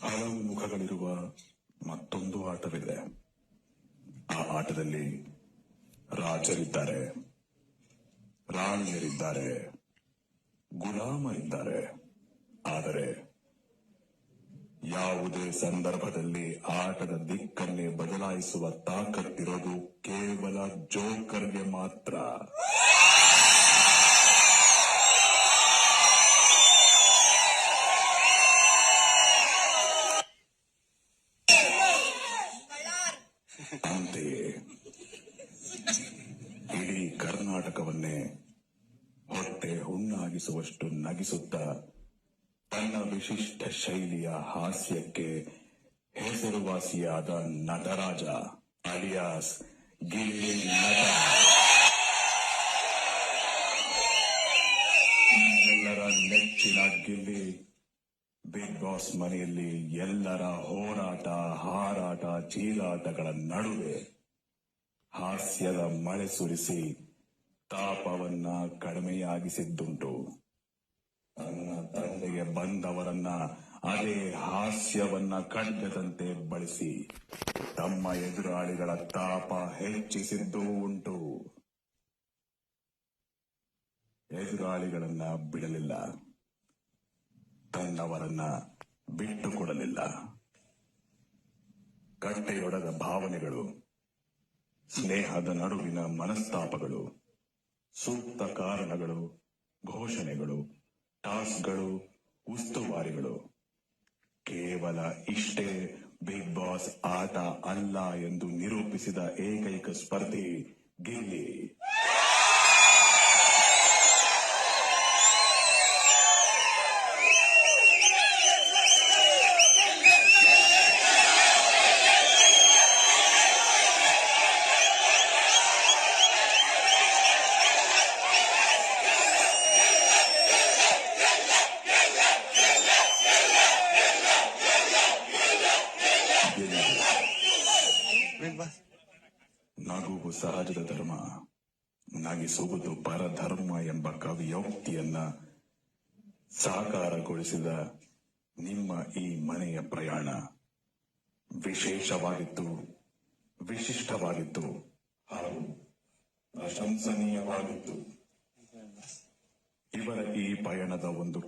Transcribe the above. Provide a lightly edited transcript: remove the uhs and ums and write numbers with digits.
ಹಲವು ಮುಖಗಳಿರುವ ಮತ್ತೊಂದು ಆಟವಿದೆ. ಆ ಆಟದಲ್ಲಿ ರಾಜರಿದ್ದಾರೆ, ರಾಣಿಯರಿದ್ದಾರೆ, ಗುಲಾಮರಿದ್ದಾರೆ. ಆದರೆ ಯಾವುದೇ ಸಂದರ್ಭದಲ್ಲಿ ಆಟದ ದಿಕ್ಕನ್ನೇ ಬದಲಾಯಿಸುವ ತಾಕತ್ತಿರೋದು ಕೇವಲ ಜೋಕರ್ಗೆ ಮಾತ್ರ. ಅಂತೆಯೇ ಇಡೀ ಕರ್ನಾಟಕವನ್ನೇ ಹೊಟ್ಟೆ ಹುಣ್ಣಾಗಿಸುವಷ್ಟು ನಗಿಸುತ್ತಾ ತನ್ನ ವಿಶಿಷ್ಟ ಶೈಲಿಯ ಹಾಸ್ಯಕ್ಕೆ ಹೆಸರುವಾಸಿಯಾದ ನಟರಾಜ ಅಲಿಯಾಸ್ ಗಿಲ್ಲಿ ನಟ ಎಲ್ಲರ ನೆಚ್ಚಿನ ಗಿಲ್ಲಿ ಬಿಗ್ ಬಾಸ್ ಮನೆಯಲ್ಲಿ ಎಲ್ಲರ ಹೋರಾಟ, ಹಾರಾಟ, ಚೀಲಾಟಗಳ ನಡುವೆ ಹಾಸ್ಯದ ಮಳೆ ಸುರಿಸಿ ತಾಪವನ್ನ ಕಡಿಮೆಯಾಗಿಸಿದ್ದುಂಟು. ತನ್ನ ತಂದೆಗೆ ಬಂದವರನ್ನ ಅದೇ ಹಾಸ್ಯವನ್ನ ಖಡ್ಗದಂತೆ ಬಳಸಿ ತಮ್ಮ ಎದುರಾಳಿಗಳ ತಾಪ ಹೆಚ್ಚಿಸಿದ್ದೂ ಉಂಟು. ಎದುರಾಳಿಗಳನ್ನ ಬಿಡಲಿಲ್ಲ, ತನ್ನವರನ್ನ ಬಿಟ್ಟುಕೊಡಲಿಲ್ಲ. ಕಟ್ಟೆಯೊಡೆದ ಭಾವನೆಗಳು, ಸ್ನೇಹದ ನಡುವಿನ ಮನಸ್ತಾಪಗಳು, ಸೂಕ್ತ ಕಾರಣಗಳು, ಘೋಷಣೆಗಳು, ಟಾಸ್ಕ್ಗಳು, ಉಸ್ತುವಾರಿಗಳು, ಕೇವಲ ಇಷ್ಟೇ ಬಿಗ್ ಬಾಸ್ ಆಟ ಅಲ್ಲ ಎಂದು ನಿರೂಪಿಸಿದ ಏಕೈಕ ಸ್ಪರ್ಧಿ ಗಿಲ್ಲಿ. ನಗುವು ಸಹಜದ ಧರ್ಮ, ನಗಿಸುವುದು ಪರಧರ್ಮ ಎಂಬ ಕವಿಯೋಕ್ತಿಯನ್ನ ಸಾಕಾರಗೊಳಿಸಿದ ನಿಮ್ಮ ಈ ಮನೆಯ ಪ್ರಯಾಣ ವಿಶೇಷವಾಗಿತ್ತು, ವಿಶಿಷ್ಟವಾಗಿತ್ತು ಹಾಗೂ ಪ್ರಶಂಸನೀಯವಾಗಿತ್ತು. ಇವರ ಈ ಪಯಣದ ಒಂದು